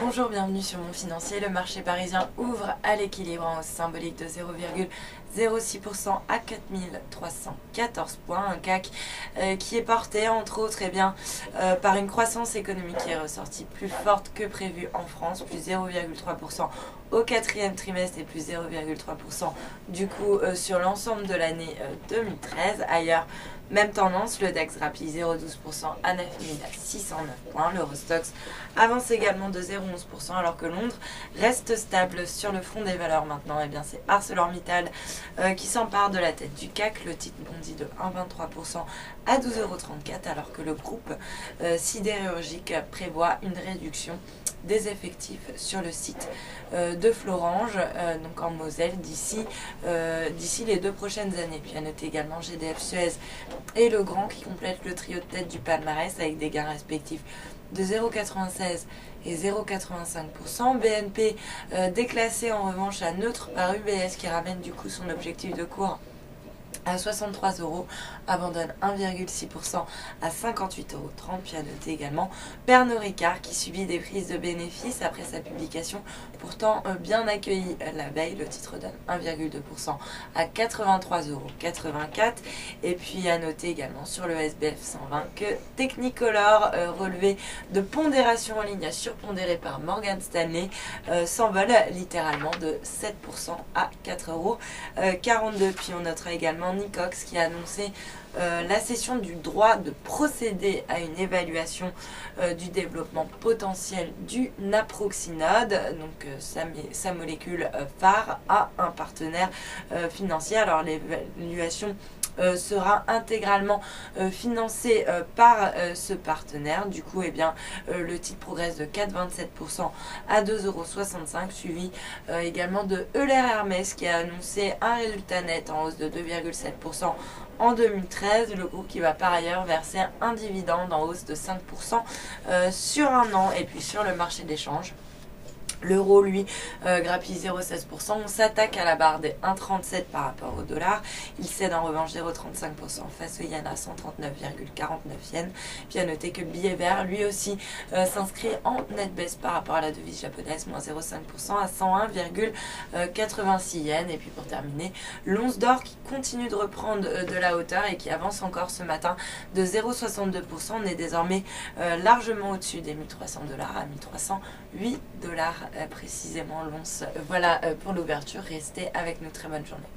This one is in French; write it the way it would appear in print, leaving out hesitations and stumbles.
Bonjour, bienvenue sur Mon Financier. Le marché parisien ouvre à l'équilibre en hausse symbolique de 0,06% à 4314 points. Un CAC qui est porté entre autres par une croissance économique qui est ressortie plus forte que prévu en France, plus 0,3% au quatrième trimestre et plus 0,3% du coup sur l'ensemble de l'année 2013. Ailleurs, même tendance, le DAX grappille 0,12% à 9609 points. L'Eurostoxx avance également de 0,11% alors que Londres reste stable. Sur le front des valeurs maintenant, c'est ArcelorMittal qui s'empare de la tête du CAC. Le titre bondit de 1,23% à 12,34 € alors que le groupe sidérurgique prévoit une réduction des effectifs sur le site de Florange, donc en Moselle, d'ici les 2 prochaines années. Puis à noter également GDF Suez et Legrand qui complètent le trio de tête du palmarès avec des gains respectifs de 0,96 et 0,85%. BNP déclassé en revanche à neutre par UBS qui ramène du coup son objectif de cours à 63 €, abandonne 1,6% à 58,30 €. Puis à noter également Pernod Ricard qui subit des prises de bénéfices après sa publication pourtant bien accueillie la veille. Le titre donne 1,2% à 83,84 €. Et puis à noter également sur le SBF 120 que Technicolor, relevé de pondération en ligne à surpondéré par Morgan Stanley, s'envole littéralement de 7% à 4,42 €. Puis on notera également Nicox qui a annoncé la cession du droit de procéder à une évaluation du développement potentiel du naproxenone, donc sa molécule phare, à un partenaire financier. Alors l'évaluation sera intégralement financée par ce partenaire. Du coup, le titre progresse de 4,27% à 2,65 €, suivi également de Euler Hermès qui a annoncé un résultat net en hausse de 2,7% en 2013. Le groupe qui va par ailleurs verser un dividende en hausse de 5% sur un an. Et puis sur le marché d'échange, l'euro, lui, grappille 0,16%. On s'attaque à la barre des 1,37 par rapport au dollar. Il cède en revanche 0,35% face au yen à 139,49 yens. Puis à noter que billet vert, lui aussi, s'inscrit en nette baisse par rapport à la devise japonaise, moins 0,5% à 101,86 yens. Et puis pour terminer, l'once d'or qui continue de reprendre de la hauteur et qui avance encore ce matin de 0,62%. On est désormais largement au-dessus des 1300 $ à 1308 $ précisément l'once. Voilà pour l'ouverture. Restez avec nous. Très bonne journée.